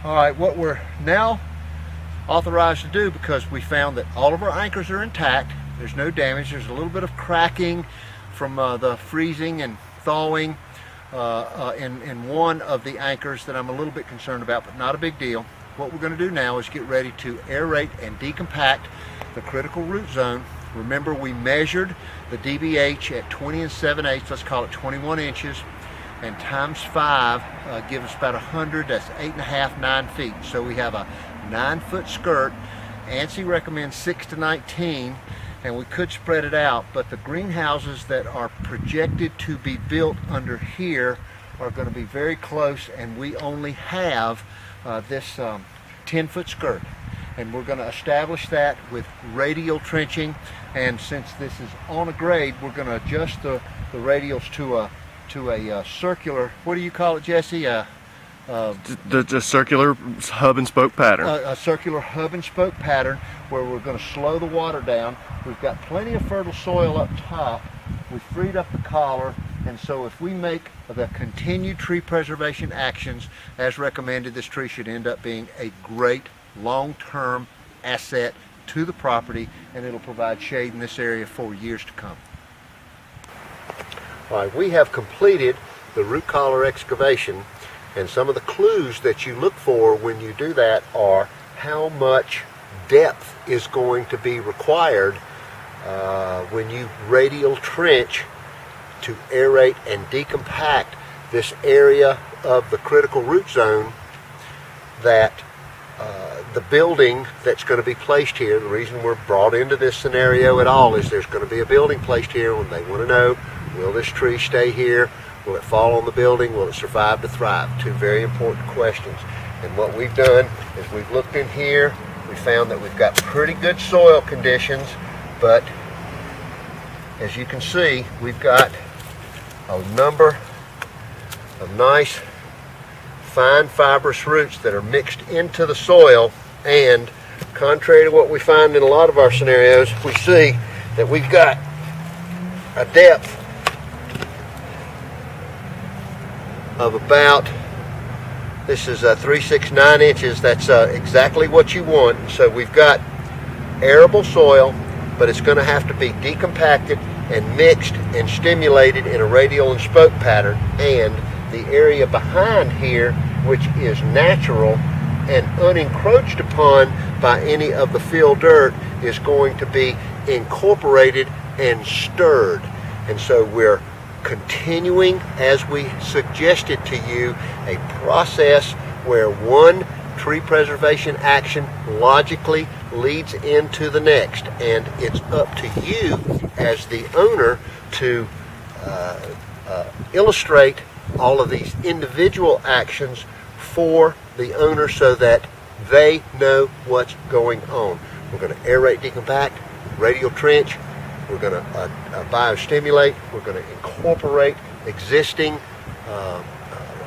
All right, what we're now authorized to do, because we found that all of our anchors are intact, there's no damage, there's a little bit of cracking from the freezing and thawing in one of the anchors that I'm a little bit concerned about, but not a big deal. What we're going to do now is get ready to aerate and decompact the critical root zone. Remember, we measured the DBH at 20 7/8, let's call it 21 inches, and times 5 gives us about 100, that's 8.5, 9 feet. So we have a 9-foot skirt. ANSI recommends 6 to 19, and we could spread it out, but the greenhouses that are projected to be built under here are going to be very close, and we only have this 10-foot skirt. And we're going to establish that with radial trenching, and since this is on a grade, we're going to adjust the radials to a circular, what do you call it, Jesse? The circular hub and spoke pattern. A circular hub and spoke pattern where we're going to slow the water down. We've got plenty of fertile soil up top. We freed up the collar, and so if we make the continued tree preservation actions as recommended, this tree should end up being a great long-term asset to the property, and it'll provide shade in this area for years to come. All right, we have completed the root collar excavation, and some of the clues that you look for when you do that are how much depth is going to be required when you radial trench to aerate and decompact this area of the critical root zone. That the building that's going to be placed here, the reason we're brought into this scenario at all is there's going to be a building placed here, and they want to know, will this tree stay here? Will it fall on the building? Will it survive to thrive? Two very important questions. And what we've done is we've looked in here, we found that we've got pretty good soil conditions, but as you can see, we've got a number of nice fine fibrous roots that are mixed into the soil, and contrary to what we find in a lot of our scenarios, we see that we've got a depth of about, this is 369 inches. That's exactly what you want. So we've got arable soil, but it's going to have to be decompacted and mixed and stimulated in a radial and spoke pattern, and the area behind here, which is natural and unencroached upon by any of the fill dirt, is going to be incorporated and stirred. And so we're continuing, as we suggested to you, a process where one tree preservation action logically leads into the next, and it's up to you as the owner to illustrate all of these individual actions for the owner so that they know what's going on. We're going to aerate, decompact, radial trench, we're going to biostimulate, we're going to incorporate existing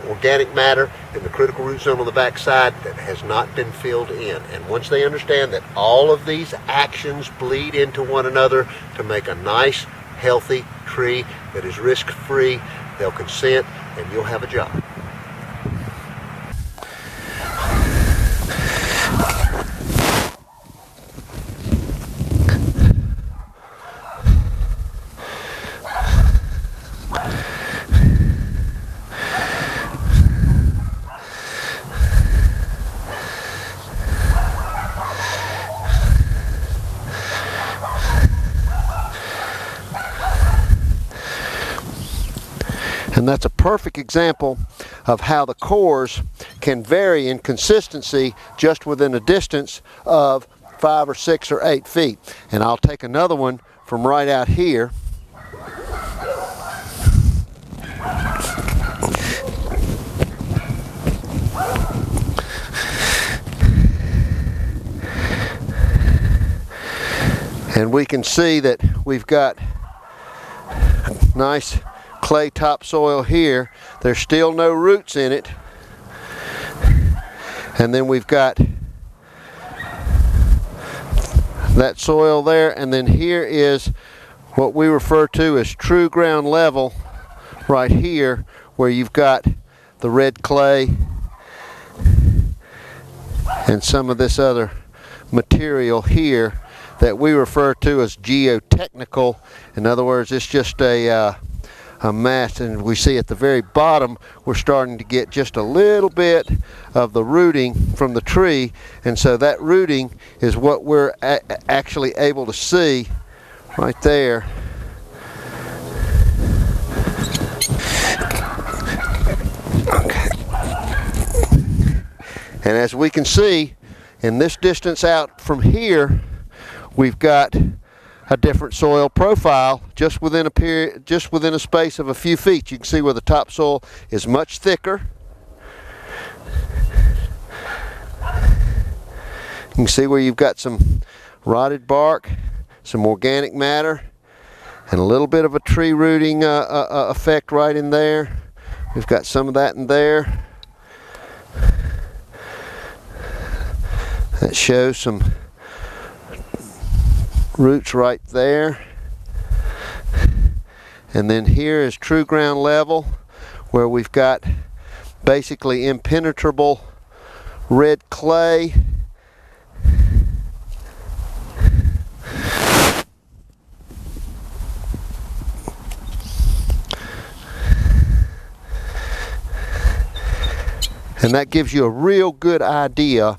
organic matter in the critical root zone on the backside that has not been filled in. And once they understand that all of these actions bleed into one another to make a nice, healthy tree that is risk-free, they'll consent, and you'll have a job. And that's a perfect example of how the cores can vary in consistency just within a distance of 5 or 6 or 8 feet. And I'll take another one from right out here. And we can see that we've got nice clay topsoil here. There's still no roots in it. And then we've got that soil there, and then here is what we refer to as true ground level right here, where you've got the red clay and some of this other material here that we refer to as geotechnical. In other words, it's just a mass, and we see at the very bottom we're starting to get just a little bit of the rooting from the tree, and so that rooting is what we're actually able to see right there. Okay. And as we can see in this distance out from here, we've got a different soil profile just within a space of a few feet. You can see where the topsoil is much thicker. You can see where you've got some rotted bark, some organic matter, and a little bit of a tree rooting effect right in there. We've got some of that in there. That shows some roots right there. And then here is true ground level, where we've got basically impenetrable red clay. And that gives you a real good idea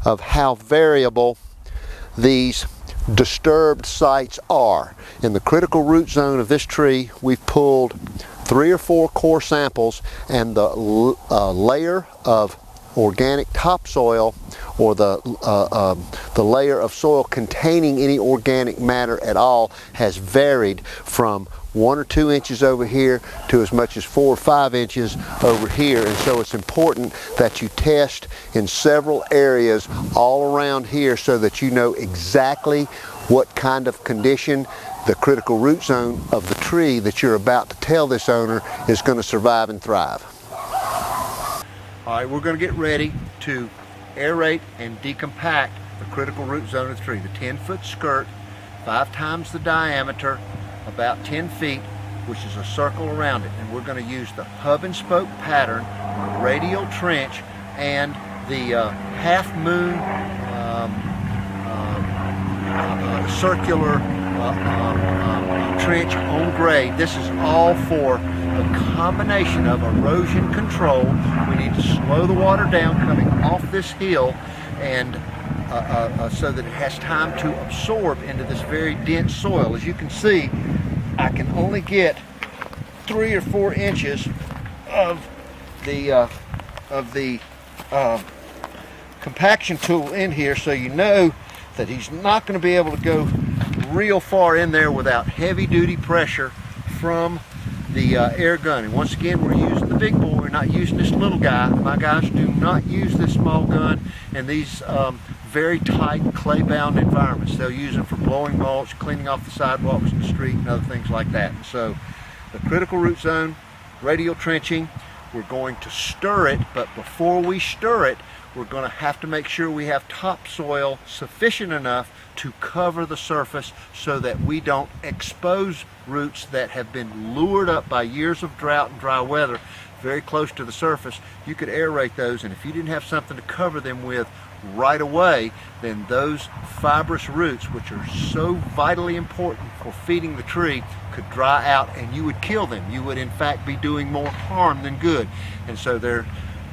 of how variable these disturbed sites are. In the critical root zone of this tree, we've pulled 3 or 4 core samples, and the layer of organic topsoil, or the layer of soil containing any organic matter at all, has varied from 1 or 2 inches over here to as much as 4 or 5 inches over here. And so it's important that you test in several areas all around here so that you know exactly what kind of condition the critical root zone of the tree that you're about to tell this owner is going to survive and thrive. All right, we're going to get ready to aerate and decompact the critical root zone of the tree. The 10-foot skirt, 5 times the diameter, about 10 feet, which is a circle around it. And we're going to use the hub and spoke pattern, radial trench, and the half moon circular trench on grade. This is all for a combination of erosion control. We need to slow the water down coming off this hill, and so that it has time to absorb into this very dense soil. As you can see, I can only get 3 or 4 inches of the compaction tool in here, so you know that he's not going to be able to go real far in there without heavy duty pressure from the air gun. And once again, we're using the big boy, we're not using this little guy. My guys do not use this small gun in these very tight clay bound environments. They'll use them for blowing mulch, cleaning off the sidewalks in the street, and other things like that. And so the critical root zone, radial trenching, we're going to stir it, but before we stir it, we're going to have to make sure we have topsoil sufficient enough to cover the surface so that we don't expose roots that have been lured up by years of drought and dry weather very close to the surface. You could aerate those, and if you didn't have something to cover them with right away, then those fibrous roots, which are so vitally important for feeding the tree, could dry out and you would kill them. You would in fact be doing more harm than good. And so there are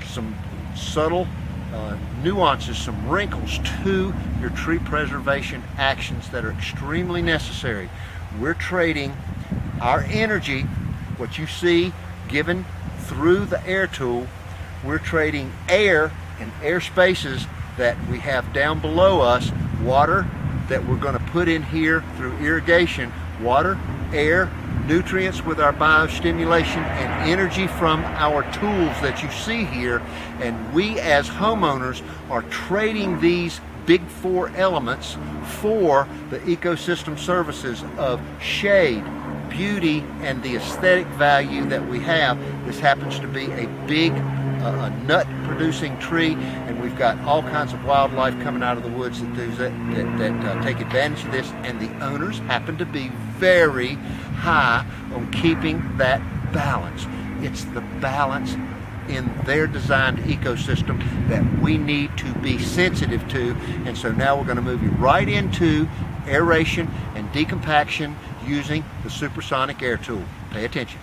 some subtle nuances, some wrinkles to your tree preservation actions that are extremely necessary. We're trading our energy, what you see given through the air tool, we're trading air and air spaces that we have down below us, water that we're going to put in here through irrigation, water, air, nutrients with our biostimulation, and energy from our tools that you see here. And we as homeowners are trading these big 4 elements for the ecosystem services of shade, beauty, and the aesthetic value that we have. This happens to be a big nut producing tree, and we've got all kinds of wildlife coming out of the woods that do that take advantage of this, and the owners happen to be very high on keeping that balance. It's the balance in their designed ecosystem that we need to be sensitive to. And so now we're going to move you right into aeration and decompaction using the supersonic air tool. Pay attention.